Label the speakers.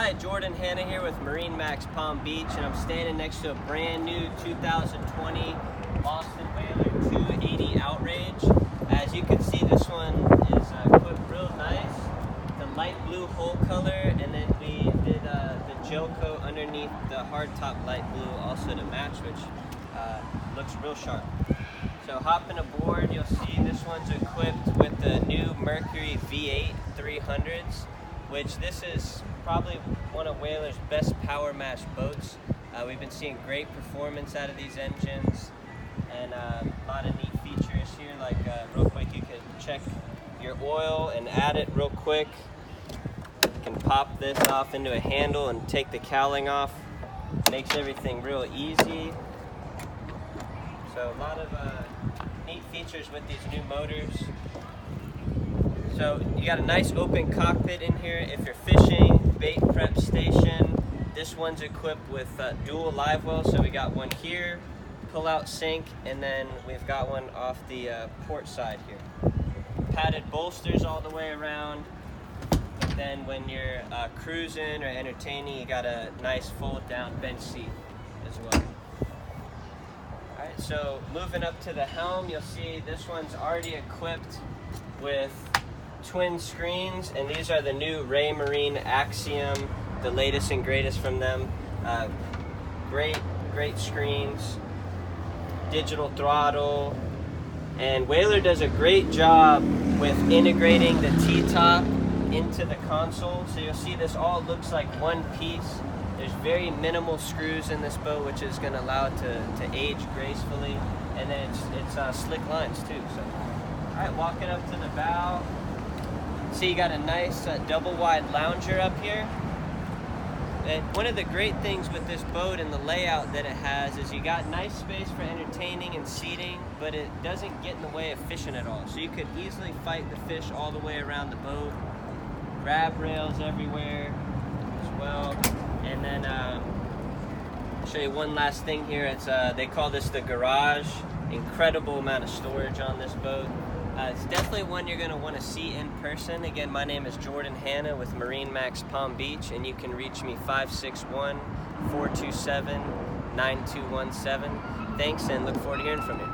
Speaker 1: Hi, Jordan Hanna here with MarineMax Palm Beach, and I'm standing next to a brand new 2020 Boston Whaler 280 Outrage. As you can see, this one is equipped real nice. The light blue hull color, and then we did the gel coat underneath the hardtop light blue also to match, which looks real sharp. So hopping aboard, you'll see this one's equipped with the new Mercury V8 300s, which this is probably one of Whaler's best power match boats. We've been seeing great performance out of these engines, and a lot of neat features here, like real quick you can check your oil and add it real quick. You can pop this off into a handle and take the cowling off. Makes everything real easy. So a lot of neat features with these new motors. So you got a nice open cockpit in here if you're fishing, bait prep station. This one's equipped with dual live wells, so we got one here, pull out sink, and then we've got one off the port side here. Padded bolsters all the way around. But then when you're cruising or entertaining, you got a nice fold down bench seat as well. Alright, so moving up to the helm, you'll see this one's already equipped with twin screens, and these are the new Raymarine Axiom, the latest and greatest from them. Great screens, digital throttle, and Whaler does a great job with integrating the T-top into the console. So you'll see this all looks like one piece. There's very minimal screws in this boat, which is going to allow it to age gracefully, and then it's slick lines too. So, all right, walking up to the bow. See, you got a nice double wide lounger up here. And one of the great things with this boat and the layout that it has is you got nice space for entertaining and seating, but it doesn't get in the way of fishing at all. So you could easily fight the fish all the way around the boat. Grab rails everywhere as well. And then I'll show you one last thing here. It's they call this the garage. Incredible amount of storage on this boat. It's definitely one you're going to want to see in person. Again, my name is Jordan Hanna with MarineMax Palm Beach, and you can reach me 561-427-9217. Thanks, and look forward to hearing from you.